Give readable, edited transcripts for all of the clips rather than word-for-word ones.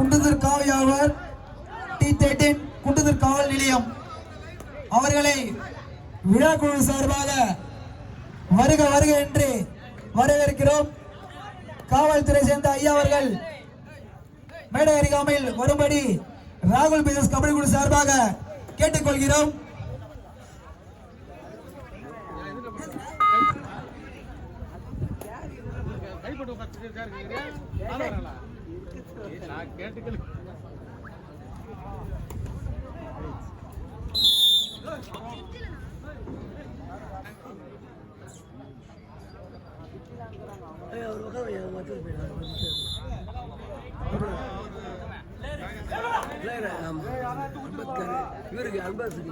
குண்டுதூர் காவல் T13 குண்டுதூர் காவல் நிலையம் அவர்களை விழா குழு சார்பாக வருக வருக என்று வரவேற்கிறோம். காவல்துறை சேர்ந்த ஐயா அவர்கள் மேடை அருகாமையில் வரும்படி ராகுல் பிசினஸ் கபடி குழு சார்பாக கேட்டுக்கொள்கிறோம். இவருக்கு அல்பாசிரி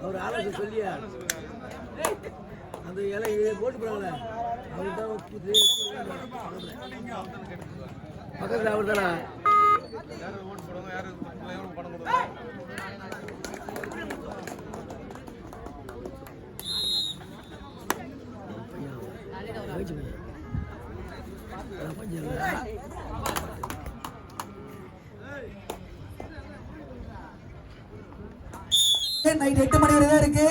அவர் ஆலோசனை சொல்லியா அந்த இலை போட்டு போறாங்களே அவர் தான் பக்கத்தில் அவர் தானா நைட் 8 மணி வரை தான் இருக்கு.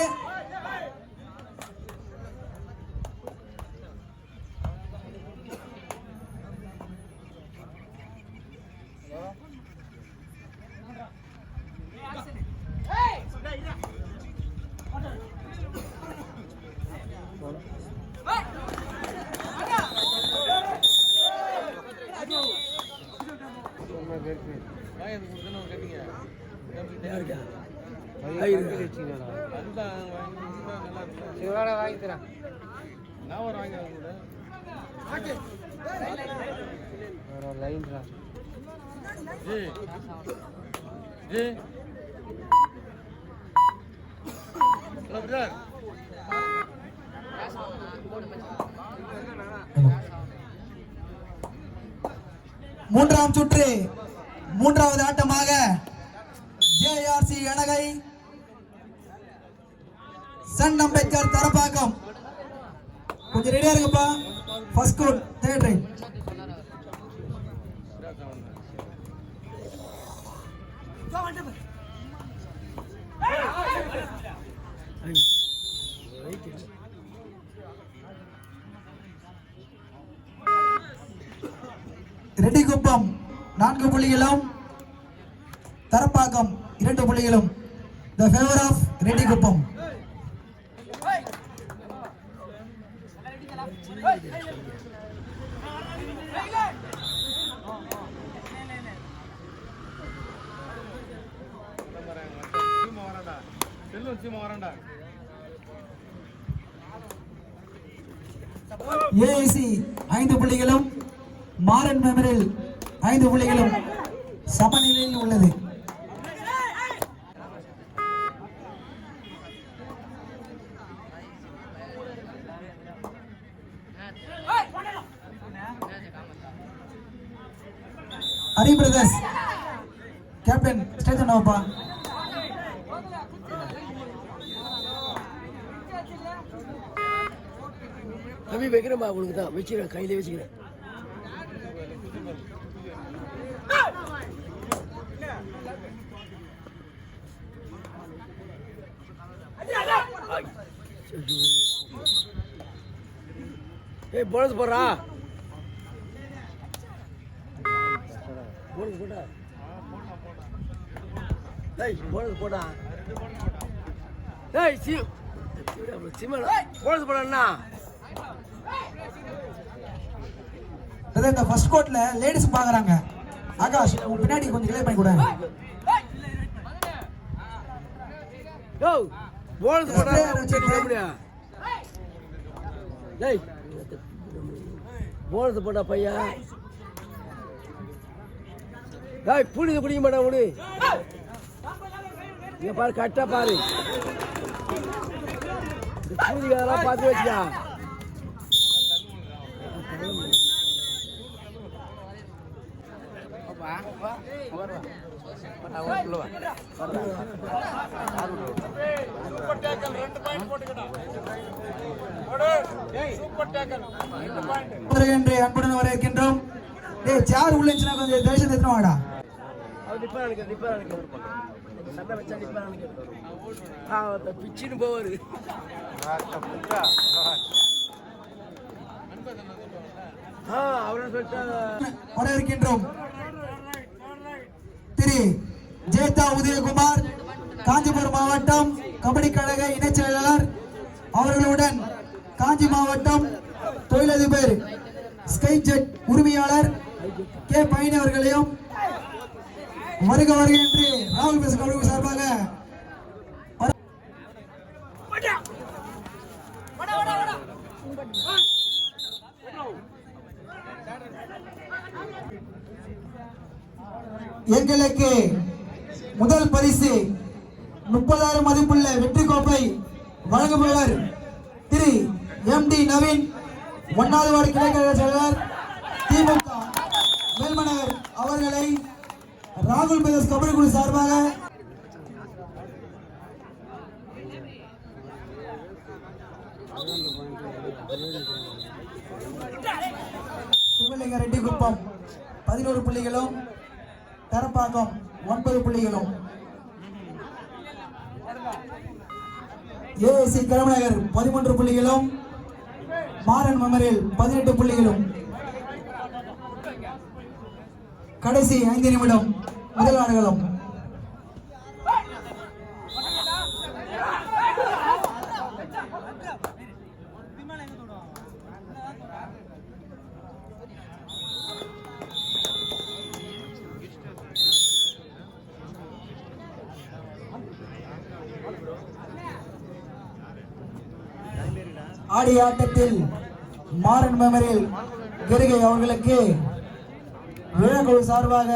மூன்றாம் சுற்று மூன்றாவது ஆட்டமாக JRC எனகை சன் அம்பேத்கர் தரப்பாக்கம். கொஞ்சம் ரெடியா இருங்கப்பா. First court third right. Reddikuppam 4 புள்ளிகளும் தரப்பாக்கம் 2 புள்ளிகளும். The favor of Reddikuppam. AIC 5 புள்ளிகளும் மாரன் மெமரியல் 5 புள்ளிகளும் சமநிலையில் உள்ளது. ஹரி பிரதர்ஸ் கேப்டன் ஸ்டேஜ் நோப்பா. கவி வைக்கிறேன்பா உங்களுக்கு தான் வச்சுக்கிறேன் கையிலே வச்சுக்கிறேன். ஏய் போனஸ் போடுறா போனஸ் போடா டேய் போனஸ் போடா டேய் சிமல போனஸ் போடா. இந்த ஃபர்ஸ்ட் கோட்ல லேடிஸ் பாக்குறாங்க. ஆகாஷ் பின்னாடி கொஞ்சம் கிளியர் பண்ணி கொடு. யோ போனஸ் போடா முடியா. டேய் போனஸ் போடா பையா. டேய் புடிங்க புடிங்க மாட்டா முடி. இங்க பாரு கரெக்டா பாரு. புடிங்கலாம் பார்த்து வச்சுடா. அன்புடன் வரவேற்கின்றோம். டேய் சேர் உள்ள இருந்துச்சுனா கொஞ்சம் தயவு செஞ்சு எடுத்துட்டு வாடா. அவன் நிப்பானுக்கு சண்டை வச்சா நிப்பானுக்கு பிச்சுன்னு போவாரு. அவரை சொல்லிட்டா வரவேற்கின்றோம் திரு ஜேதா உதயகுமார், காஞ்சிபுரம் மாவட்டம் கபடி கழக இணைச் செயலாளர் அவர்களுடன் காஞ்சி மாவட்டம் தொழிலதிபர் ஸ்கை ஜெட் உரிமையாளர் கே பையன் அவர்களையும் வருக வருக என்று ராகுல் பேச கபடி சார்பாக எங்களுக்கு முதல் பரிசு 30,000 மதிப்புள்ள வெற்றி கோப்பை வழங்குபவர் திரு எம்.டி. நவீன், 1வது வார்டு கிளைக்கழக செயலாளர் திமுக மேல்மனவர் அவர்களை ராகுல் பிரதர்ஸ் கபடி குழு சார்பாக சிவலிங்க ரெட்டிக்குப்பம் 11 புள்ளிகளும், தரப்பாக்கம் 9 புள்ளிகளும், ஏஎஸ்சி கருமநகர் 13 புள்ளிகளும், மாறன் மெமரியல் 18 புள்ளிகளும். கடைசி 5 நிமிடம் முதல் ஆடுகளும். ஆடிய ஆட்டத்தில் மாறன் மெமரியல் கெருகை அவர்களுக்கு விழாக்குழு சார்பாக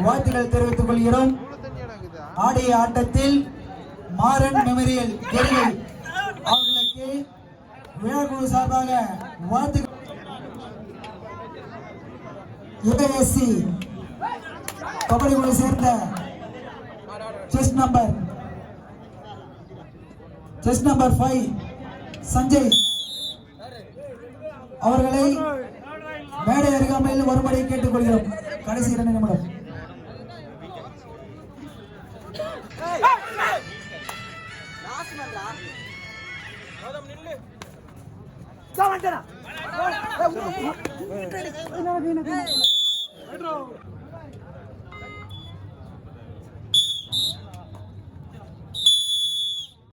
வாழ்த்துக்கள் தெரிவித்துக் கொள்கிறோம். ஆடிய ஆட்டத்தில் மாறன் மெமரியல் கெருகை அவர்களுக்கு விழாக்குழு சார்பாக வாழ்த்துக்கள். ஏஎஸ்சி கபடி குழு சேர்ந்த செஸ் நம்பர் 5 சஞ்சய் அவர்களை மேடை அருகாமையில் வரும்படி கேட்டுக்கொள்கிறோம். கடைசி 2 நிமிடம். Hey!